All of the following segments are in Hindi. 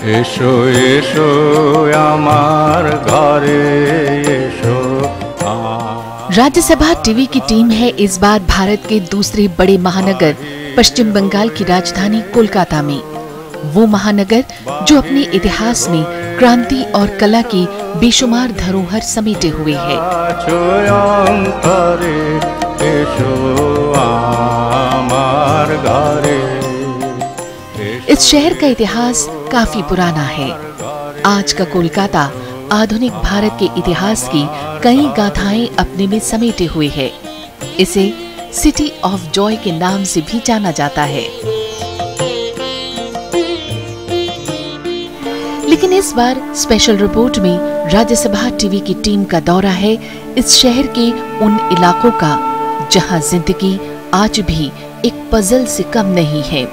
एशो एशो आमार घरे एशो। राज्यसभा टीवी की टीम है इस बार भारत के दूसरे बड़े महानगर पश्चिम बंगाल की राजधानी कोलकाता में। वो महानगर जो अपने इतिहास में क्रांति और कला की बेशुमार धरोहर समेटे हुए है। इस शहर का इतिहास काफी पुराना है। आज का कोलकाता आधुनिक भारत के इतिहास की कई गाथाएं अपने में समेटे हुए है। इसे सिटी ऑफ जॉय के नाम से भी जाना जाता है। लेकिन इस बार स्पेशल रिपोर्ट में राज्यसभा टीवी की टीम का दौरा है इस शहर के उन इलाकों का जहां जिंदगी आज भी एक पजल से कम नहीं है।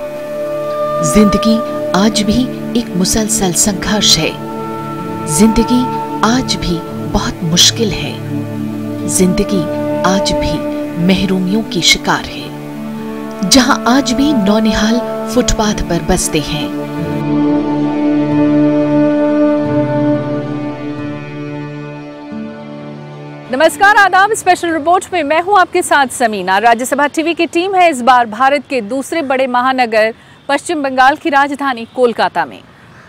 जिंदगी आज भी एक मुसलसल संघर्ष है। जिंदगी आज भी बहुत मुश्किल है। जिंदगी आज भी महरूमियों की शिकार है, जहां आज भी नौनिहाल फुटपाथ पर बसते हैं। नमस्कार, आदाब। स्पेशल रिपोर्ट में मैं हूं आपके साथ समीना। राज्यसभा टीवी की टीम है इस बार भारत के दूसरे बड़े महानगर पश्चिम बंगाल की राजधानी कोलकाता में।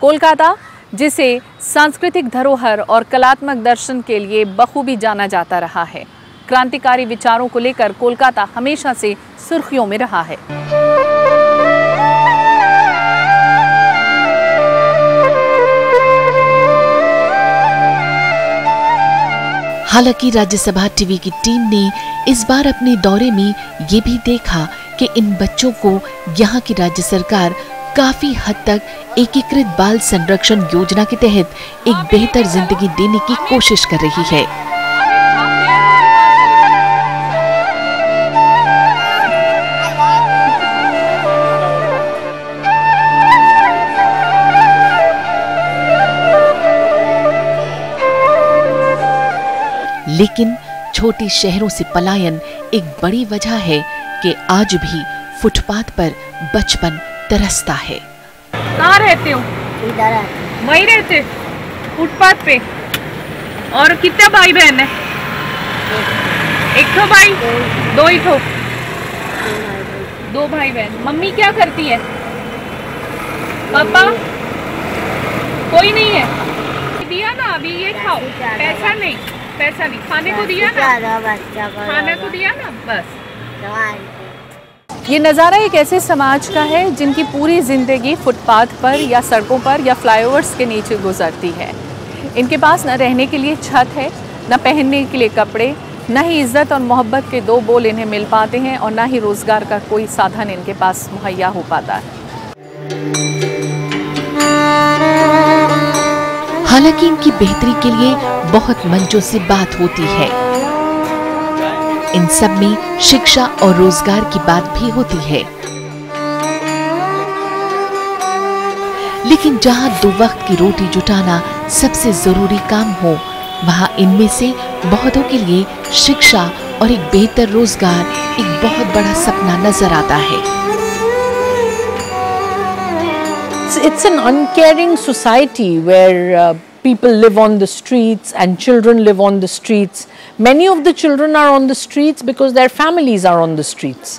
कोलकाता जिसे सांस्कृतिक धरोहर और कलात्मक दर्शन के लिए बखूबी जाना जाता रहा है। क्रांतिकारी विचारों को लेकर कोलकाता हमेशा से सुर्खियों में रहा है। हालांकि राज्यसभा टीवी की टीम ने इस बार अपने दौरे में ये भी देखा कि इन बच्चों को यहाँ की राज्य सरकार काफी हद तक एकीकृत बाल संरक्षण योजना के तहत एक बेहतर जिंदगी देने की कोशिश कर रही है। लेकिन छोटे शहरों से पलायन एक बड़ी वजह है कि आज भी फुटपाथ पर बचपन तरसता है। कहाँ रहते हो? इधर वहीं रहते फुटपाथ पे। और कितने भाई बहन है? एक तो भाई, दो ही तो? दो भाई बहन। मम्मी क्या करती है? पापा कोई नहीं है? दिया ना अभी, ये खाओ। पैसा नहीं, पैसा नहीं, खाने को दिया ना, खाने को दिया ना, बस। ये नज़ारा एक ऐसे समाज का है जिनकी पूरी जिंदगी फुटपाथ पर या सड़कों पर या फ्लाईओवर्स के नीचे गुजरती है। इनके पास न रहने के लिए छत है, न पहनने के लिए कपड़े, न ही इज्जत और मोहब्बत के दो बोल इन्हें मिल पाते हैं और न ही रोजगार का कोई साधन इनके पास मुहैया हो पाता है। हालांकि इनकी बेहतरी के लिए बहुत मंचों से बात होती है। इन सब में शिक्षा और रोजगार की बात भी होती है। लेकिन जहां दो वक्त की रोटी जुटाना सबसे जरूरी काम हो, वहां इनमें से बहुतों के लिए शिक्षा और एक बेहतर रोजगार एक बहुत बड़ा सपना नजर आता है। It's an uncaring society where people live on the streets and children live on the streets. Many of the children are on the streets because their families are on the streets,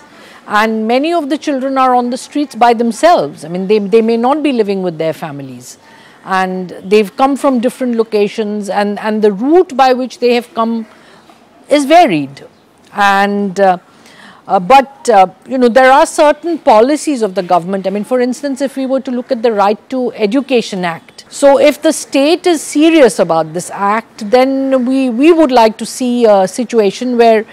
and many of the children are on the streets by themselves. I mean, they may not be living with their families, and they've come from different locations, and the route by which they have come is varied. And but you know, there are certain policies of the government. I mean, for instance, if we were to look at the Right to Education Act, so if the state is serious about this act, then we would like to see a situation where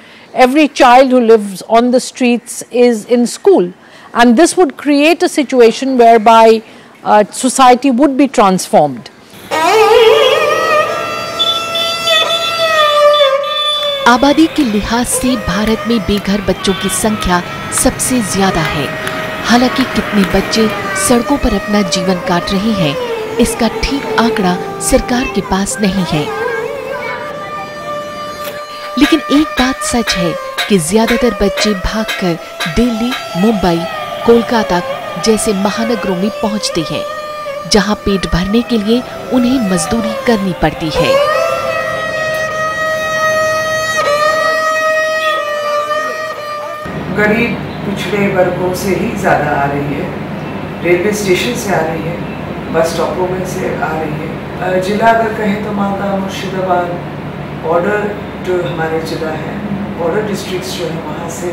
every child who lives on the streets is in school, and this would create a situation whereby society would be transformed. आबादी के लिहाज से भारत में बेघर बच्चों की संख्या सबसे ज्यादा है। हालांकि कितने बच्चे सड़कों पर अपना जीवन काट रहे हैं, इसका ठीक आंकड़ा सरकार के पास नहीं है। लेकिन एक बात सच है कि ज्यादातर बच्चे भागकर दिल्ली, मुंबई, कोलकाता जैसे महानगरों में पहुंचते हैं, जहां पेट भरने के लिए उन्हें मजदूरी करनी पड़ती है। गरीब पिछड़े वर्गों से ही ज़्यादा आ रही है। रेलवे स्टेशन से आ रही है, बस स्टॉपों में से आ रही है। जिला अगर कहें तो मालदा, मुर्शिदाबाद, बॉर्डर जो हमारे जिला है, बॉर्डर डिस्ट्रिक्ट्स जो है, वहाँ से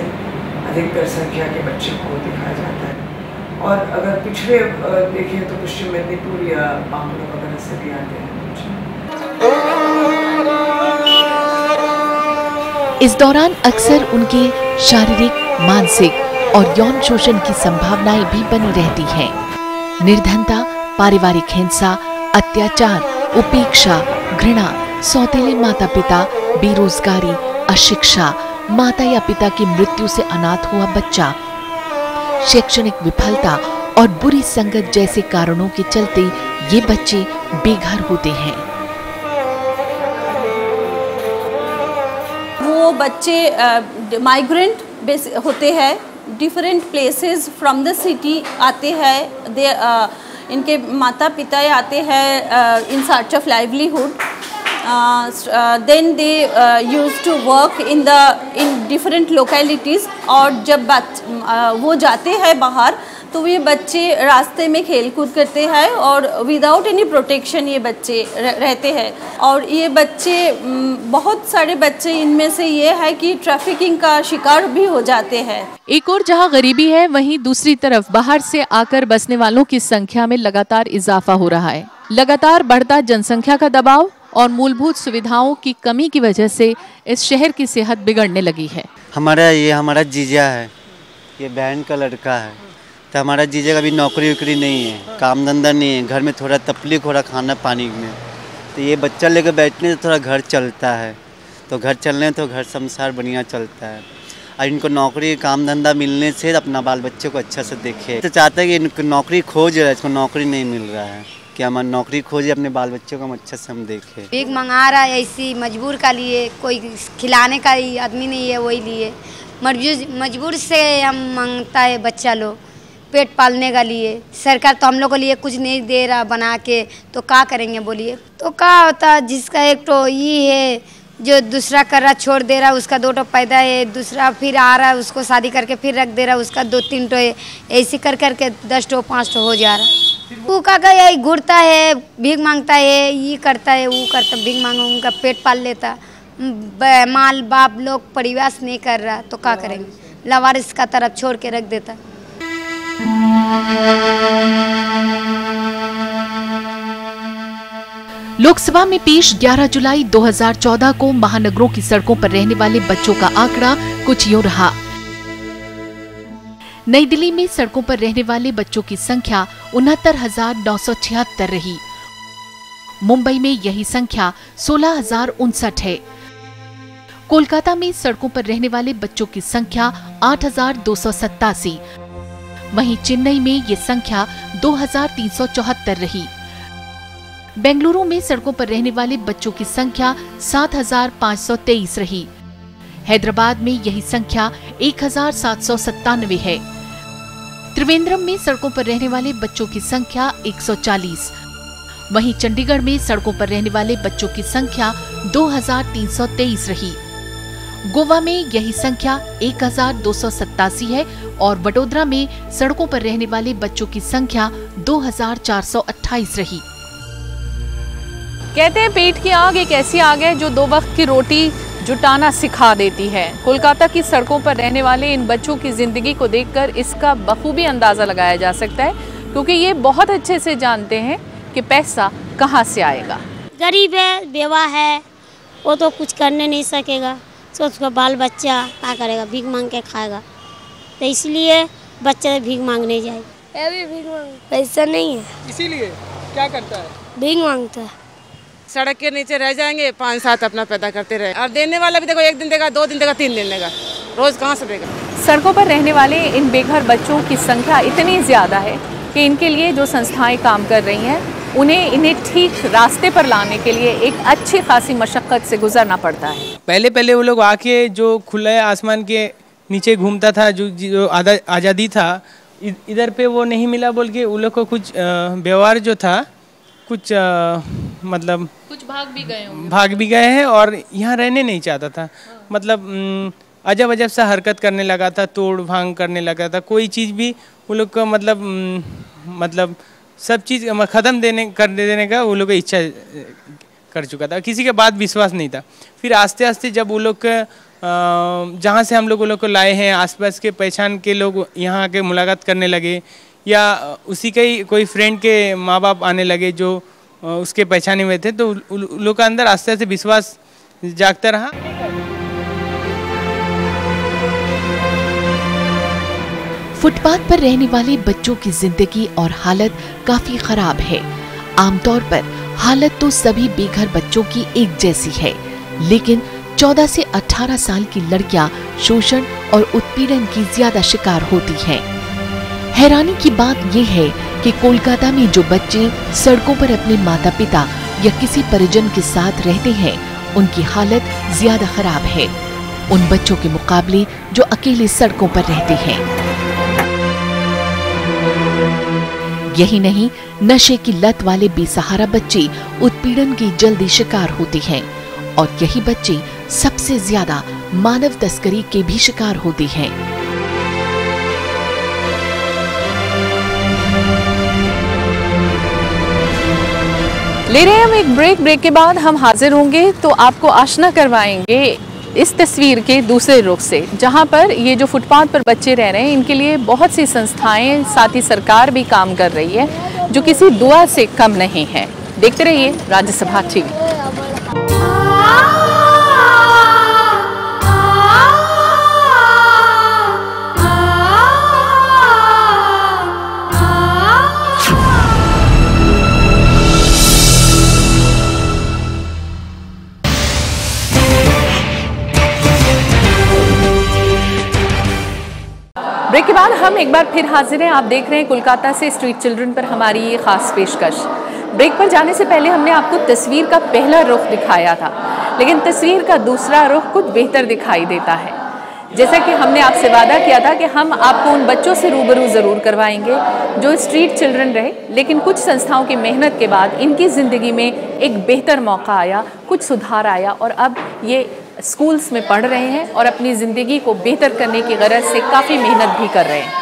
अधिकतर संख्या के बच्चे को दिखाया जाता है। और अगर पिछड़े देखें तो पश्चिम मेदिनीपुर या बांग्ला वगैरह से भी आते हैं बच्चे। इस दौरान अक्सर उनके शारीरिक, मानसिक और यौन शोषण की संभावनाएं भी बनी रहती हैं। निर्धनता, पारिवारिक हिंसा, अत्याचार, उपेक्षा, घृणा, सौतेले माता पिता, बेरोजगारी, अशिक्षा, माता या पिता की मृत्यु से अनाथ हुआ बच्चा, शैक्षणिक विफलता और बुरी संगत जैसे कारणों के चलते ये बच्चे बेघर होते हैं। वो बच्चे माइग्रेंट होते हैं, different places from the city आते हैं। इनके माता पिता आते हैं in search of livelihood. Then they used to work in different localities। और जब वो जाते हैं बाहर तो ये बच्चे रास्ते में खेल कूद करते हैं और विदाउट एनी प्रोटेक्शन ये बच्चे रहते हैं। और ये बच्चे, बहुत सारे बच्चे इनमें से ये है कि ट्रैफिकिंग का शिकार भी हो जाते हैं। एक और जहां गरीबी है, वहीं दूसरी तरफ बाहर से आकर बसने वालों की संख्या में लगातार इजाफा हो रहा है। लगातार बढ़ता जनसंख्या का दबाव और मूलभूत सुविधाओं की कमी की वजह से इस शहर की सेहत बिगड़ने लगी है। हमारा जीजा है, ये बहन का लड़का है, तो हमारा जीजा का भी नौकरी वोकरी नहीं है, काम धंधा नहीं है, घर में थोड़ा तकलीफ हो रहा खाना पानी में, तो ये बच्चा लेकर बैठने से थोड़ा घर चलता है, तो घर चलने तो घर संसार बढ़िया चलता है। और इनको नौकरी काम धंधा मिलने से अपना बाल बच्चे को अच्छा से देखे। तो चाहता है कि इनको नौकरी खोज रहा है, इसको नौकरी नहीं मिल रहा है, कि हम नौकरी खोजे, अपने बाल बच्चों को हम अच्छा से हम देखें। भीख मंगा रहा है ऐसी मजबूर का लिए, कोई खिलाने का ही आदमी नहीं है, वही लिए मजबूर से हम मांगता है बच्चा लोग पेट पालने का लिए। सरकार तो हम लोग को लिए कुछ नहीं दे रहा बना के, तो क्या करेंगे बोलिए। तो क्या होता, जिसका एक तो ये है जो दूसरा कर रहा छोड़ दे रहा, उसका 2 टो पैदा है, दूसरा फिर आ रहा उसको शादी करके फिर रख दे रहा, उसका 2-3 टो है, ऐसे कर करके 10 टो 5 टो हो जा रहा। वो का यही घूरता है, भीख मांगता है, ये करता है, वो करता, भीख मांगा उनका पेट पाल लेता। माल बाप लोग परिवार नहीं कर रहा तो क्या करेंगे, लावारिस का तरफ छोड़ के रख देता। लोकसभा में पेश 11 जुलाई 2014 को महानगरों की सड़कों पर रहने वाले बच्चों का आंकड़ा कुछ यूं रहा। नई दिल्ली में सड़कों पर रहने वाले बच्चों की संख्या 69,976 रही। मुंबई में यही संख्या 16,059 है। कोलकाता में सड़कों पर रहने वाले बच्चों की संख्या 8,287। वहीं चेन्नई में ये संख्या 2,374 रही। बेंगलुरु में सड़कों पर रहने वाले बच्चों की संख्या 7,523 रही। हैदराबाद में यही संख्या 1,797 है। त्रिवेंद्रम में सड़कों पर रहने वाले बच्चों की संख्या 140। वहीं चंडीगढ़ में सड़कों पर रहने वाले बच्चों की संख्या 2,323 रही। गोवा में यही संख्या 1,287 है और वडोदरा में सड़कों पर रहने वाले बच्चों की संख्या 2,428 रही। कहते हैं पेट की आग एक ऐसी आग है जो 2 वक्त की रोटी जुटाना सिखा देती है। कोलकाता की सड़कों पर रहने वाले इन बच्चों की जिंदगी को देखकर इसका बखूबी अंदाजा लगाया जा सकता है, क्योंकि ये बहुत अच्छे से जानते हैं कि पैसा कहाँ से आएगा। गरीब है, बेवा है, वो तो कुछ करने नहीं सकेगा, तो उसका बाल बच्चा क्या करेगा, भीख मांग के खाएगा। तो इसलिए बच्चे भीख मांगने जाए। भीख मांग पैसा नहीं है, इसीलिए क्या करता है, भीख मांगता है। सड़क के नीचे रह जाएंगे, 5-7 अपना पैदा करते रहे। और देने वाला भी देखो, 1 दिन देगा, 2 दिन देगा, 3 दिन देगा, रोज कहाँ से देगा। सड़कों पर रहने वाले इन बेघर बच्चों की संख्या इतनी ज्यादा है कि इनके लिए जो संस्थाएं काम कर रही हैं, इन्हें ठीक रास्ते पर लाने के लिए एक अच्छी खासी मशक्कत से गुजरना पड़ता है। पहले वो लोग आके जो खुले आसमान के नीचे घूमता था, जो आज़ादी था, इधर पे वो नहीं मिला बोल के उन लोग को कुछ व्यवहार जो था कुछ मतलब कुछ भाग भी गए हैं और यहाँ रहने नहीं चाहता था। मतलब अजब अजब सा हरकत करने लगा था, तोड़ भांग करने लगा था। कोई चीज़ भी वो लोग का मतलब सब चीज़ ख़त्म कर देने का वो लोग का इच्छा कर चुका था। किसी के बात विश्वास नहीं था। फिर आस्ते आस्ते जब वो लोग जहाँ से हम लोग वो लोग को लाए हैं, आसपास के पहचान के लोग यहाँ आके मुलाकात करने लगे, या उसी के ही कोई फ्रेंड के माँ बाप आने लगे जो उसके पहचाने हुए थे, तो लोग का अंदर आस्ते आस्ते विश्वास जागता रहा। फुटपाथ पर रहने वाले बच्चों की जिंदगी और हालत काफी खराब है। आमतौर पर हालत तो सभी बेघर बच्चों की एक जैसी है, लेकिन 14 से 18 साल की लड़कियां शोषण और उत्पीड़न की ज्यादा शिकार होती हैं। हैरानी की बात यह है कि कोलकाता में जो बच्चे सड़कों पर अपने माता पिता या किसी परिजन के साथ रहते हैं, उनकी हालत ज्यादा खराब है उन बच्चों के मुकाबले जो अकेले सड़कों पर रहते हैं। यही नहीं, नशे की लत वाले बेसहारा बच्चे उत्पीड़न की जल्दी शिकार होते हैं और यही बच्चे सबसे ज्यादा मानव तस्करी के भी शिकार होते हैं। ले रहे हैं हम एक ब्रेक के बाद हम हाजिर होंगे तो आपको आशना करवाएंगे इस तस्वीर के दूसरे रुख से, जहां पर ये जो फुटपाथ पर बच्चे रह रहे हैं इनके लिए बहुत सी संस्थाएं, साथ ही सरकार भी काम कर रही है जो किसी दुआ से कम नहीं है। देखते रहिए राज्यसभा टीवी। ब्रेक के बाद हम एक बार फिर हाजिर हैं। आप देख रहे हैं कोलकाता से स्ट्रीट चिल्ड्रन पर हमारी ये खास पेशकश। ब्रेक पर जाने से पहले हमने आपको तस्वीर का पहला रुख दिखाया था, लेकिन तस्वीर का दूसरा रुख कुछ बेहतर दिखाई देता है। जैसा कि हमने आपसे वादा किया था कि हम आपको उन बच्चों से रूबरू ज़रूर करवाएंगे जो स्ट्रीट चिल्ड्रन रहे, लेकिन कुछ संस्थाओं की मेहनत के बाद इनकी ज़िंदगी में एक बेहतर मौका आया, कुछ सुधार आया और अब ये स्कूल्स में पढ़ रहे हैं और अपनी ज़िंदगी को बेहतर करने की गरज से काफ़ी मेहनत भी कर रहे हैं।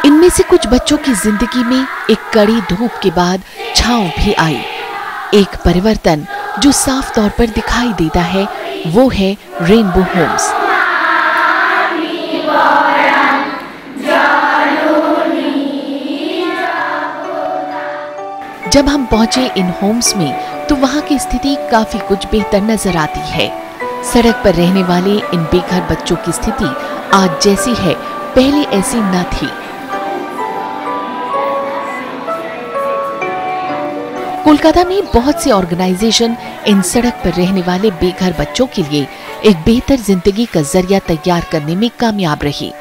इनमें से कुछ बच्चों की जिंदगी में एक कड़ी धूप के बाद छांव भी आई। एक परिवर्तन जो साफ तौर पर दिखाई देता है वो है रेनबो होम्स। जब हम पहुंचे इन होम्स में तो वहां की स्थिति काफी कुछ बेहतर नजर आती है। सड़क पर रहने वाले इन बेघर बच्चों की स्थिति आज जैसी है पहले ऐसी न थी। कोलकाता में बहुत से ऑर्गेनाइजेशन इन सड़क पर रहने वाले बेघर बच्चों के लिए एक बेहतर जिंदगी का जरिया तैयार करने में कामयाब रही।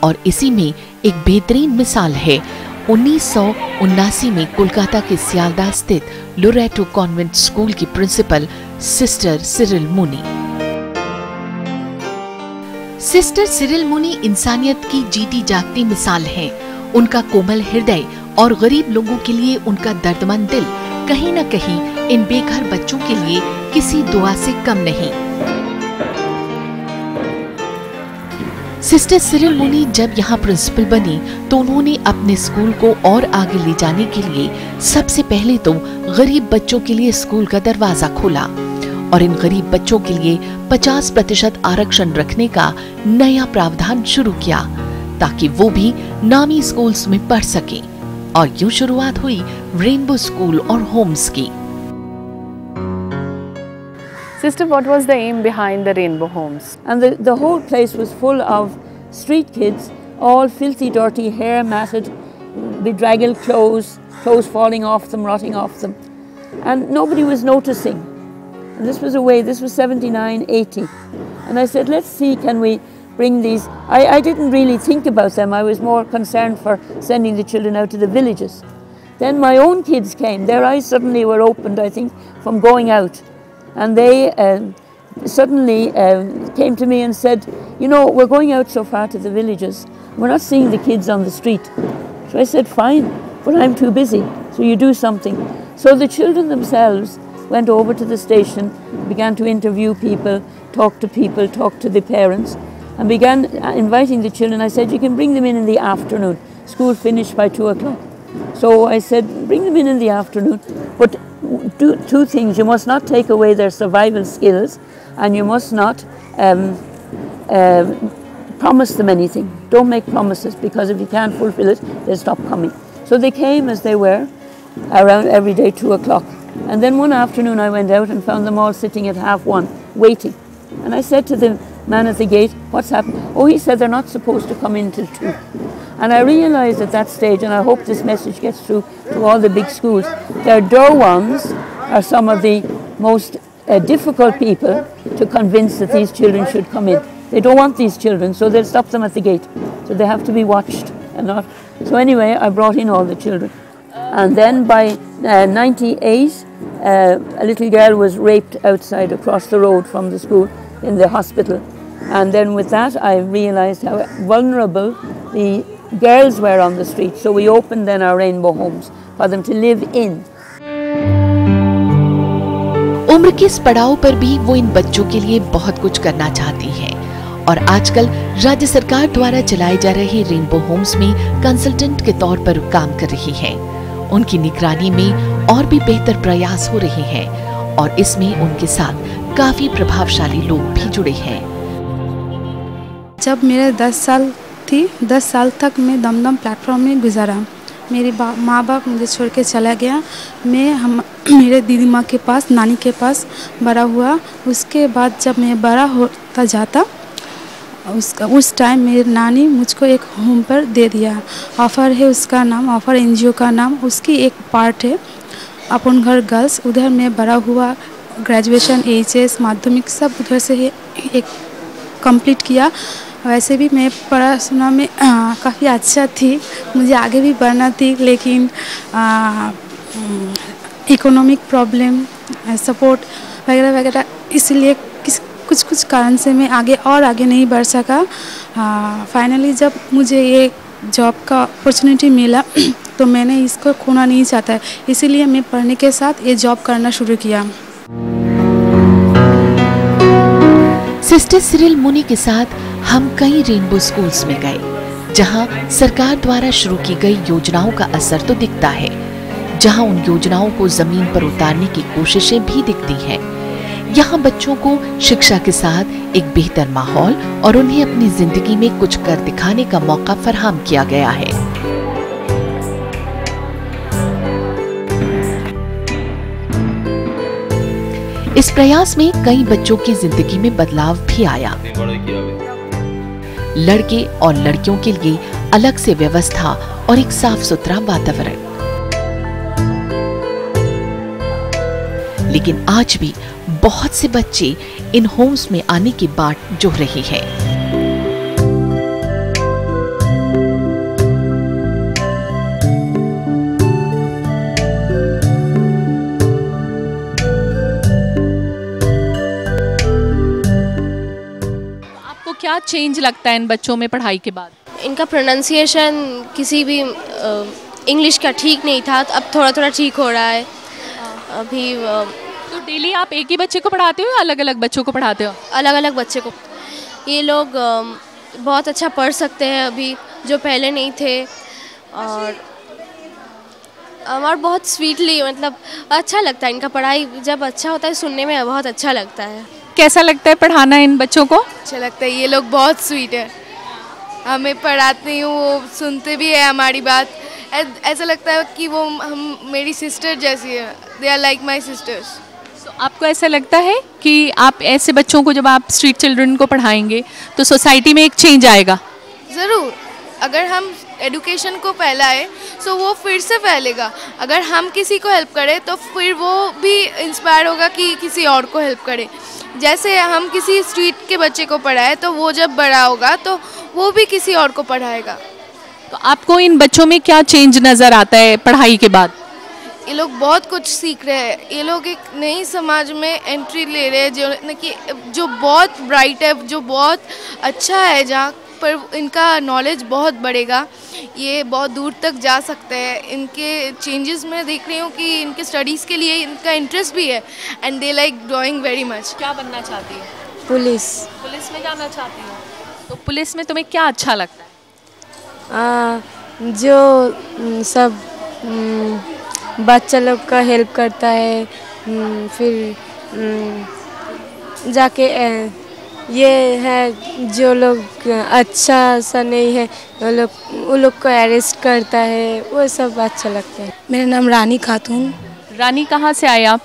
और इसी में एक बेहतरीन मिसाल है 1979 में कोलकाता के सियालदा स्थित लोरेटो कॉन्वेंट स्कूल की प्रिंसिपल सिस्टर सिरिल मुनी। सिस्टर सिरिल मुनी इंसानियत की जीती जागती मिसाल हैं। उनका कोमल हृदय और गरीब लोगों के लिए उनका दर्दमंद दिल कहीं न कहीं इन बेघर बच्चों के लिए किसी दुआ से कम नहीं। सिस्टर सिरिल मुनी जब यहाँ प्रिंसिपल बनी तो उन्होंने अपने स्कूल को और आगे ले जाने के लिए सबसे पहले तो गरीब बच्चों के लिए स्कूल का दरवाजा खोला और इन गरीब बच्चों के लिए 50% आरक्षण रखने का नया प्रावधान शुरू किया ताकि वो भी नामी स्कूल्स में पढ़ सकें। और यूं शुरुआत हुई रेनबो स्कूल और होम्स की। Sister, what was the aim behind the Rainbow Homes? And the whole place was full of street kids, all filthy, dirty, hair matted, bedraggled clothes falling off them, rotting off them. And nobody was noticing. And this was 79, 80. And I said, let's see, can we bring these? I didn't really think about them. I was more concerned for sending the children out to the villages. Then my own kids came. Their eyes suddenly were opened, I think, from going out. And they suddenly came to me and said, you know, we're going out so far to the villages. We're not seeing the kids on the street. So I said, fine, but I'm too busy. So you do something. So the children themselves went over to the station, began to interview people, talk to the parents, and began inviting the children. I said, you can bring them in the afternoon. School finished by 2 o'clock. So I said, bring them in the afternoon, but do two things. You must not take away their survival skills, and you must not promise them anything. Don't make promises, because if you can't fulfill it, they'll stop coming. So they came as they were, around every day 2 o'clock. And then one afternoon I went out and found them all sitting at 1:30, waiting. And I said to the man at the gate, what's happened? Oh, he said they're not supposed to come in till 2. And I realized at that stage, and I hope this message gets through to all the big schools, their Derwans are some of the most difficult people to convince that these children should come in. They don't want these children, so they'll stop them at the gate. So they have to be watched and not. So anyway, I brought in all the children. And then by 98, a little girl was raped outside across the road from the school in the hospital. And then with that, I realized how vulnerable the girls were on the street. So we opened then our Rainbow Homes for them to live in. उम्र के इस पड़ाव पर भी वो इन बच्चों के लिए बहुत कुछ करना चाहती हैं और आजकल राज्य सरकार द्वारा चलाए जा रहे रेनबो होम्स में कंसल्टेंट के तौर पर काम कर रही हैं। उनकी निगरानी में और भी बेहतर प्रयास हो रहे हैं और इसमें उनके साथ काफी प्रभावशाली लोग भी जुड़े हैं। जब मेरे 10 साल थी, 10 साल तक मैं दमदम प्लेटफॉर्म में गुजारा। मेरे माँ बाप मुझे छोड़ के चला गया। मैं मेरे दीदी माँ के पास, नानी के पास बड़ा हुआ। उसके बाद जब मैं बड़ा होता जाता, उस टाइम मेरी नानी मुझको एक होम पर दे दिया। ऑफर है उसका नाम, ऑफर एनजीओ का नाम। उसकी एक पार्ट है अपन घर गर्ल्स। उधर मैं बड़ा हुआ। ग्रेजुएशन, एचएस, माध्यमिक सब उधर से एक कंप्लीट किया। वैसे भी मैं पढ़ाशुना में काफ़ी अच्छा थी, मुझे आगे भी बढ़ना थी, लेकिन इकोनॉमिक प्रॉब्लम, सपोर्ट वगैरह वगैरह, इसलिए कुछ कारण से मैं आगे नहीं बढ़ सका। फाइनली जब मुझे ये जॉब का अपॉर्चुनिटी मिला तो मैंने इसको खोना नहीं चाहता, इसीलिए मैं पढ़ने के साथ ये जॉब करना शुरू किया। सिस्टर सिरिल मुनी के साथ हम कई रेनबो स्कूल्स में गए, जहां सरकार द्वारा शुरू की गई योजनाओं का असर तो दिखता है, जहां उन योजनाओं को जमीन पर उतारने की कोशिशें भी दिखती हैं। यहाँ बच्चों को शिक्षा के साथ एक बेहतर माहौल और उन्हें अपनी जिंदगी में कुछ कर दिखाने का मौका फराहम किया गया है। इस प्रयास में कई बच्चों की जिंदगी में बदलाव भी आया। लड़के और लड़कियों के लिए अलग से व्यवस्था और एक साफ सुथरा वातावरण, लेकिन आज भी बहुत से बच्चे इन होम्स में आने की बाट जोह रहे हैं। आपको क्या चेंज लगता है इन बच्चों में पढ़ाई के बाद? इनका प्रोनाउंसिएशन किसी भी इंग्लिश का ठीक नहीं था, अब थोड़ा थोड़ा ठीक हो रहा है। अभी तो डेली आप एक ही बच्चे को पढ़ाते हो या अलग अलग बच्चों को पढ़ाते हो? अलग अलग बच्चे को। ये लोग बहुत अच्छा पढ़ सकते हैं अभी, जो पहले नहीं थे, और बहुत स्वीटली, मतलब अच्छा लगता है इनका पढ़ाई। जब अच्छा होता है सुनने में बहुत अच्छा लगता है। कैसा लगता है पढ़ाना इन बच्चों को? अच्छा लगता है, ये लोग बहुत स्वीट है। हमें पढ़ाते ही वो सुनते भी है हमारी बात। ऐसा लगता है कि वो हम मेरी सिस्टर जैसी है। They are like my sisters. आपको ऐसा लगता है कि आप ऐसे बच्चों को, जब आप स्ट्रीट चिल्ड्रन को पढ़ाएंगे तो सोसाइटी में एक चेंज आएगा? ज़रूर, अगर हम एडुकेशन को फैलाए तो वो फिर से फैलेगा। अगर हम किसी को हेल्प करें तो फिर वो भी इंस्पायर होगा कि किसी और को हेल्प करे। जैसे हम किसी स्ट्रीट के बच्चे को पढ़ाए तो वो जब बड़ा होगा तो वो भी किसी और को पढ़ाएगा। तो आपको इन बच्चों में क्या चेंज नज़र आता है पढ़ाई के बाद? ये लोग बहुत कुछ सीख रहे हैं। ये लोग एक नई समाज में एंट्री ले रहे हैं जो बहुत ब्राइट है, जो बहुत अच्छा है, जहाँ पर इनका नॉलेज बहुत बढ़ेगा। ये बहुत दूर तक जा सकते हैं। इनके चेंजेस मैं देख रही हूँ कि इनके स्टडीज़ के लिए इनका इंटरेस्ट भी है and they like drawing very much. क्या बनना चाहती है? पुलिस। पुलिस में जाना चाहती हूँ। तो पुलिस में तुम्हें क्या अच्छा लगता है? जो सब बच्चा लोग का हेल्प करता है, फिर जाके ये है जो लोग अच्छा सा नहीं है वो लोग को अरेस्ट करता है, वो सब अच्छा लगता है। मेरा नाम रानी खातून। रानी, कहाँ से आए आप?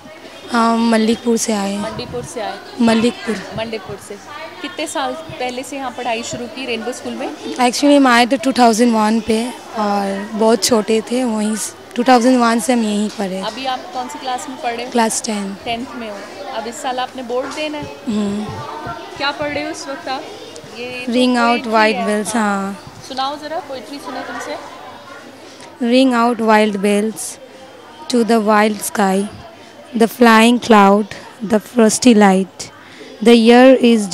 मल्लिकपुर से आए। मंडीपुर से आए? मंडीपुर से। कितने साल पहले से यहाँ पढ़ाई शुरू की रेनबो स्कूल में? एक्चुअली हम आए थे 2001 पे और बहुत छोटे थे, वहीं 2001 से हम यहीं पढ़े। अभी आप कौन सी क्लास में पढ़ रहे हो? क्लास 10th में हो। अब इस साल आपने बोर्ड देना है। क्या पढ़ रहे हो इस वक्त आप? ये रिंग आउट वाइल्ड बेल्स। हाँ, सुनाओ ज़रा, पोइट्री सुने तुमसे। Ring out wild bells to the wild sky, the flying cloud, the frosty light. The year is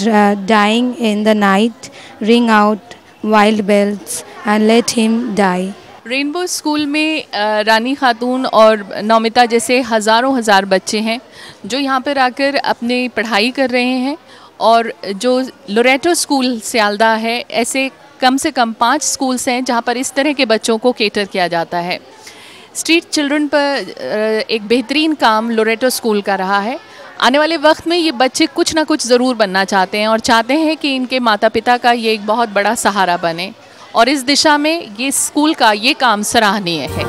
dying in the night. Ring out wild bells and let him die. Rainbow school में रानी खातून और नौमिता जैसे हज़ार बच्चे हैं जो यहाँ पर आकर अपनी पढ़ाई कर रहे हैं। और जो लोरेटो स्कूल सियालदा है, ऐसे कम से कम 5 स्कूल्स हैं जहाँ पर इस तरह के बच्चों को केटर किया जाता है। स्ट्रीट चिल्ड्रन पर एक बेहतरीन काम लोरेटो स्कूल का रहा है। आने वाले वक्त में ये बच्चे कुछ ना कुछ ज़रूर बनना चाहते हैं और चाहते हैं कि इनके माता पिता का ये एक बहुत बड़ा सहारा बने, और इस दिशा में ये स्कूल का ये काम सराहनीय है।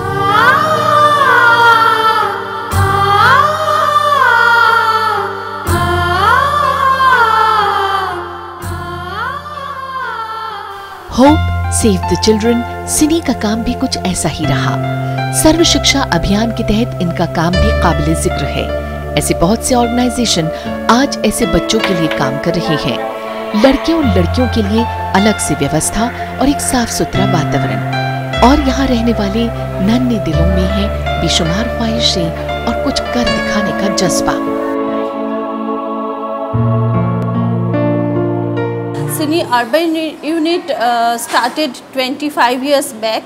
होप सेव द चिल्ड्रन सिनी का काम भी कुछ ऐसा ही रहा। सर्व शिक्षा अभियान के तहत इनका काम भी काबिल जिक्र है। ऐसे बहुत से ऑर्गेनाइजेशन आज ऐसे बच्चों के लिए काम कर रहे हैं। लड़कियों और लड़कियों के लिए अलग से व्यवस्था और एक साफ सुथरा वातावरण, और यहाँ रहने वाले नन्हे दिलों में है बेशुमार ख्वाहिशें और कुछ कर दिखाने का जज्बा। सिनी urban unit started 25 years back.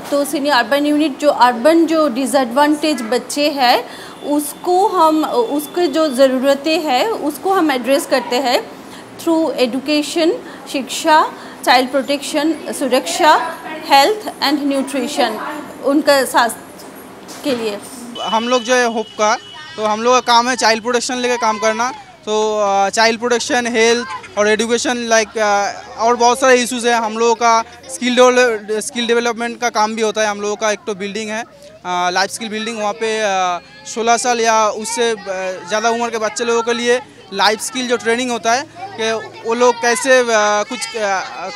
तो सिनी अर्बन यूनिट जो डिसएडवांटेज बच्चे हैं उसके जो ज़रूरतें हैं उसको हम एड्रेस करते हैं थ्रू एजुकेशन, शिक्षा, चाइल्ड प्रोटेक्शन, सुरक्षा, हेल्थ एंड न्यूट्रिशन, उनका स्वास्थ्य के लिए। हम लोग जो है होप का, तो हम लोग का काम है चाइल्ड प्रोटेक्शन लेके काम करना। तो चाइल्ड प्रोटेक्शन, हेल्थ और एजुकेशन और बहुत सारे इश्यूज़ हैं। हम लोगों का स्किल डेवलपमेंट का काम भी होता है। हम लोगों का एक तो बिल्डिंग है लाइफ स्किल बिल्डिंग, वहाँ पे 16 साल या उससे ज़्यादा उम्र के बच्चे लोगों के लिए लाइफ स्किल जो ट्रेनिंग होता है कि वो लोग कैसे कुछ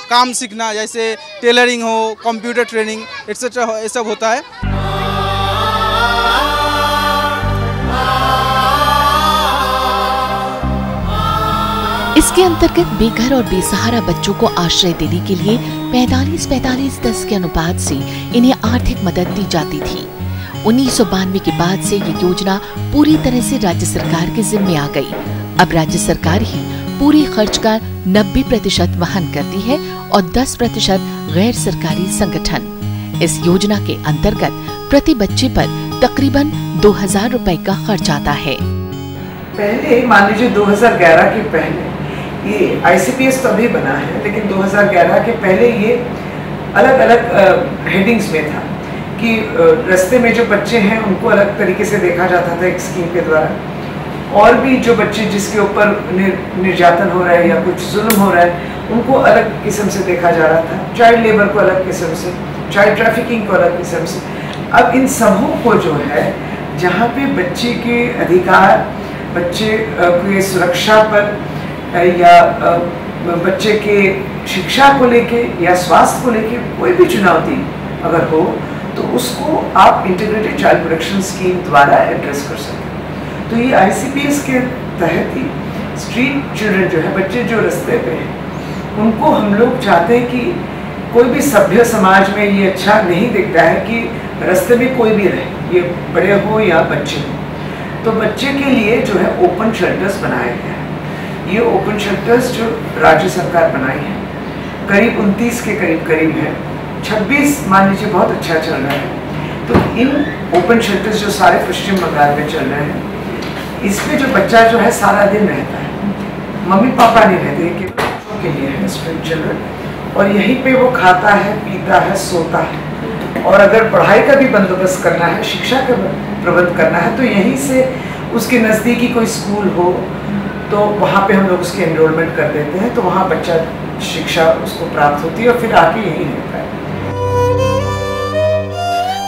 काम सीखना, जैसे टेलरिंग हो, कंप्यूटर ट्रेनिंग एक्सेट्रा, ये सब होता है। इसके अंतर्गत बेघर और बेसहारा बच्चों को आश्रय देने के लिए 45-45-10 के अनुपात से इन्हें आर्थिक मदद दी जाती थी। 1992 के बाद से ये योजना पूरी तरह से राज्य सरकार के जिम्मे आ गई। अब राज्य सरकार ही पूरे खर्च का 90% वहन करती है और 10% गैर सरकारी संगठन। इस योजना के अंतर्गत प्रति बच्चे पर तकरीबन 2000 रुपए का खर्च आता है। पहले मान लीजिए 2011 के पहले ये ICPS तो अभी बना है, लेकिन 2011 के पहले ये अलग अलग हेडिंग्स में था कि रास्ते में जो बच्चे हैं उनको अलग तरीके से देखा जाता था एक स्कीम के द्वारा, और भी जो बच्चे जिसके ऊपर निर्यातन हो रहा है या कुछ जुल्म हो रहा है उनको अलग किस्म से देखा जा रहा था, चाइल्ड लेबर को अलग किस्म से, चाइल्ड ट्रैफिकिंग को अलग किस्म से। अब इन सबों को जो है जहाँ पे बच्चे के अधिकार बच्चे की सुरक्षा पर या बच्चे के शिक्षा को लेके या स्वास्थ्य को लेके कोई भी चुनौती अगर हो तो उसको आप इंटीग्रेटेड चाइल्ड प्रोटेक्शन स्कीम द्वारा एड्रेस कर सकते। तो ये ICPS के तहत ही स्ट्रीट चिल्ड्रन जो है, बच्चे जो रास्ते पे हैं, उनको हम लोग चाहते हैं कि कोई भी सभ्य समाज में ये अच्छा नहीं दिखता है कि रास्ते में कोई भी रहे, ये बड़े हो या बच्चे हो। तो बच्चे के लिए जो है ओपन शेल्टर्स बनाए गए हैं। ये ओपन शेल्टर्स जो राज्य सरकार बनाई है करीब 29 के करीब है, 26 मान लीजिए बहुत अच्छा चल रहा है। तो इन ओपन शेल्टर्स जो सारे पश्चिम बंगाल में चल रहे हैं, इसमें जो बच्चा जो है सारा दिन रहता है, मम्मी पापा नहीं रहते कि बच्चों के लिए है स्ट्रीट चिल्ड्रन, और यहीं पे वो खाता है, पीता है, सोता है। और अगर पढ़ाई का भी बंदोबस्त करना है, शिक्षा का प्रबंध करना है, तो यहीं से उसके नज़दीकी कोई स्कूल हो तो वहाँ पे हम लोग उसकी एनरोलमेंट कर देते हैं, तो वहाँ बच्चा शिक्षा उसको प्राप्त होती है और फिर आके यहीं रहता है।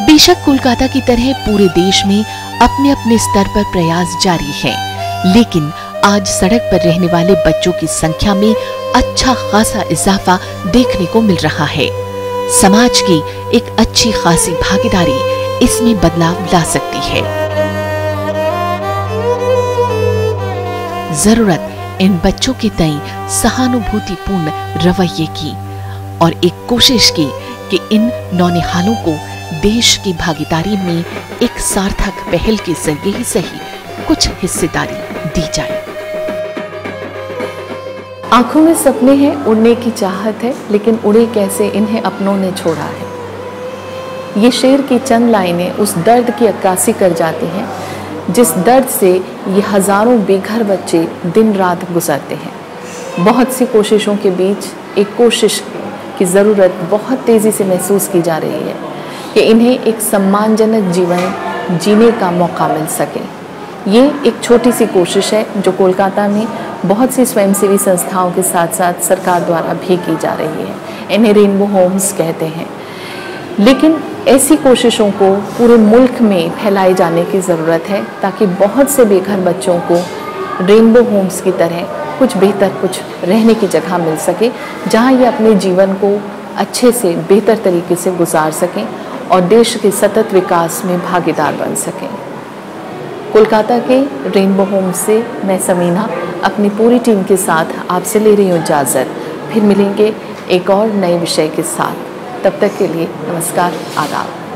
बेशक कोलकाता की तरह पूरे देश में अपने अपने स्तर पर प्रयास जारी है, लेकिन आज सड़क पर रहने वाले बच्चों की संख्या में अच्छा खासा इजाफा देखने को मिल रहा है। समाज की एक अच्छी खासी भागीदारी इसमें बदलाव ला सकती है। जरूरत इन बच्चों के तय सहानुभूतिपूर्ण रवैये की और एक कोशिश की कि इन नौनिहालों को देश की भागीदारी में एक सार्थक पहल के जरिए ही सही कुछ हिस्सेदारी दी जाए। आंखों में सपने हैं, उड़ने की चाहत है, लेकिन उड़े कैसे इन्हें अपनों ने छोड़ा है। ये शेर की चंद लाइनें उस दर्द की अक्कासी कर जाती हैं जिस दर्द से ये हजारों बेघर बच्चे दिन रात गुजरते हैं। बहुत सी कोशिशों के बीच एक कोशिश की ज़रूरत बहुत तेज़ी से महसूस की जा रही है कि इन्हें एक सम्मानजनक जीवन जीने का मौका मिल सके। ये एक छोटी सी कोशिश है जो कोलकाता में बहुत सी स्वयंसेवी संस्थाओं के साथ साथ सरकार द्वारा भी की जा रही है। इन्हें रेनबो होम्स कहते हैं, लेकिन ऐसी कोशिशों को पूरे मुल्क में फैलाए जाने की ज़रूरत है ताकि बहुत से बेघर बच्चों को रेनबो होम्स की तरह कुछ बेहतर, कुछ रहने की जगह मिल सके, जहां ये अपने जीवन को अच्छे से बेहतर तरीके से गुजार सकें और देश के सतत विकास में भागीदार बन सकें। कोलकाता के रेनबो होम्स से मैं समीना अपनी पूरी टीम के साथ आपसे ले रही हूँ इजाज़त। फिर मिलेंगे एक और नए विषय के साथ। तब तक के लिए नमस्कार, आदाब।